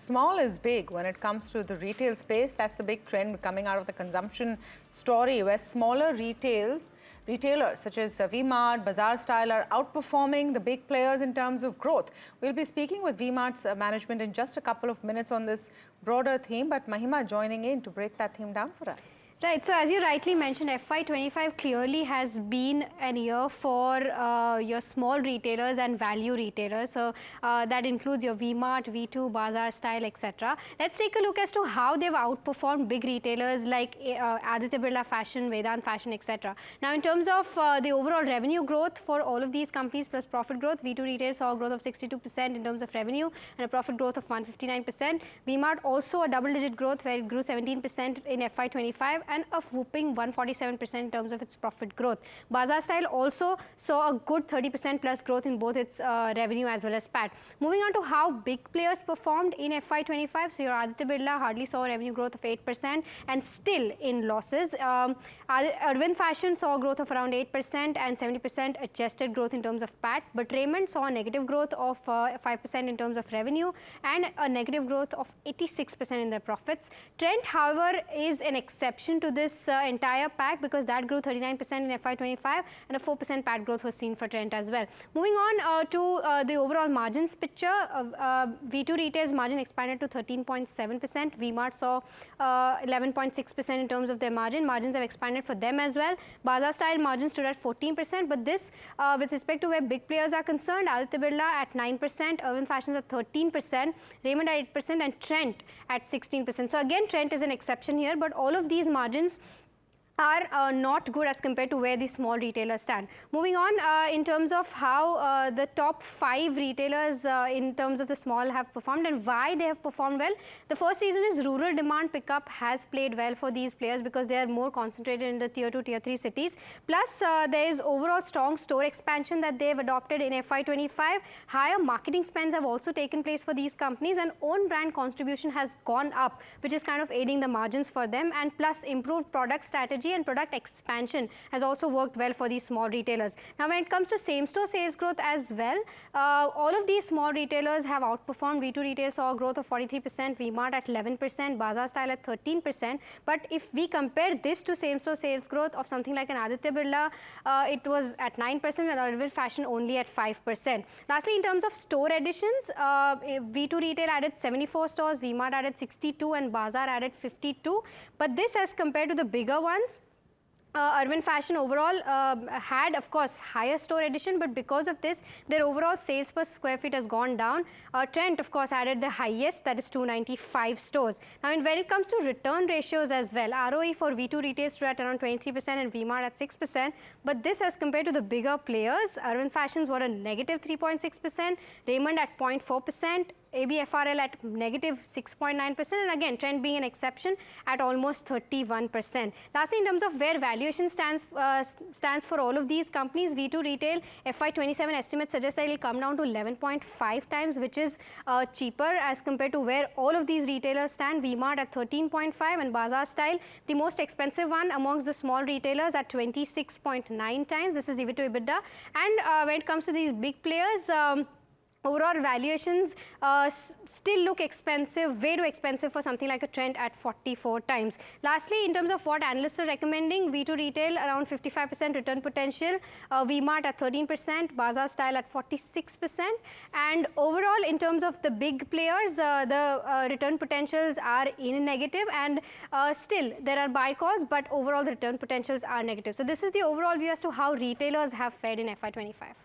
small is big when it comes to the retail space. That's the big trend coming out of the consumption story, where smaller retailers such as V Mart, Baazar Style are outperforming the big players in terms of growth. We'll be speaking with V Mart's management in just a couple of minutes on this broader theme, but Mahima joining in to break that theme down for us. Right. So as you rightly mentioned, FY25 clearly has been an year for your small retailers and value retailers. So that includes your V Mart, V2, Baazar Style, etc. Let's take a look as to how they've outperformed big retailers like Aditya Birla Fashion, Vedant Fashion, etc. Now, in terms of the overall revenue growth for all of these companies plus profit growth, V2 Retail saw a growth of 62% in terms of revenue and a profit growth of 159%. V Mart also a double-digit growth where it grew 17% in FY25. And a whooping 147% in terms of its profit growth. Baazar Style also saw a good 30% plus growth in both its revenue as well as PAT. Moving on to how big players performed in FY25. So your Aditya Birla hardly saw a revenue growth of 8% and still in losses. Arvind Fashion saw a growth of around 8% and 70% adjusted growth in terms of PAT. But Raymond saw a negative growth of 5% in terms of revenue and a negative growth of 86% in their profits. Trent, however, is an exception to this entire pack because that grew 39% in FY25 and a 4% PAT growth was seen for Trent as well. Moving on to the overall margins picture, V2 Retail's margin expanded to 13.7%. V Mart saw 11.6% in terms of their margin. Margins have expanded for them as well. Baazar Style margins stood at 14%, but this with respect to where big players are concerned, Aditya Birla at 9%, Arvind Fashions at 13%, Raymond at 8% and Trent at 16%. So again, Trent is an exception here, but all of these margins are not good as compared to where the small retailers stand. Moving on, in terms of how the top 5 retailers in terms of the small have performed and why they have performed well. The first reason is rural demand pickup has played well for these players because they are more concentrated in the tier 2, tier 3 cities. Plus, there is overall strong store expansion that they have adopted in FY25. Higher marketing spends have also taken place for these companies and own brand contribution has gone up, which is kind of aiding the margins for them, and plus improved product strategy and product expansion has also worked well for these small retailers. Now, when it comes to same-store sales growth as well, all of these small retailers have outperformed. V2 Retail saw a growth of 43%, V Mart at 11%, Baazar Style at 13%. But if we compare this to same-store sales growth of something like an Aditya Birla, it was at 9% and Arvind Fashion only at 5%. Lastly, in terms of store additions, V2 Retail added 74 stores, V Mart added 62 and Baazar added 52. But this as compared to the bigger ones, Arvind Fashion overall had, of course, higher store addition, but because of this, their overall sales per square feet has gone down. Trent, of course, added the highest, that is 295 stores. Now, when it comes to return ratios as well, ROE for V2 Retail stood at around 23% and V Mart at 6%. But this as compared to the bigger players, Arvind Fashions were a negative 3.6%, Raymond at 0.4%, ABFRL at negative 6.9%, and again, Trent being an exception at almost 31%. Lastly, in terms of where valuation stands for all of these companies, V2 Retail FY27 estimates suggest that it will come down to 11.5 times, which is cheaper as compared to where all of these retailers stand. V Mart at 13.5 and Baazar Style, the most expensive one amongst the small retailers, at 26.9 times. This is EV to EBITDA. And when it comes to these big players, overall valuations still look expensive, way too expensive for something like a Trent at 44 times. Lastly, in terms of what analysts are recommending, V2 Retail around 55% return potential, V Mart at 13%, Baazar Style at 46%. And overall, in terms of the big players, the return potentials are in negative, and still there are buy calls, but overall the return potentials are negative. So this is the overall view as to how retailers have fared in FY25.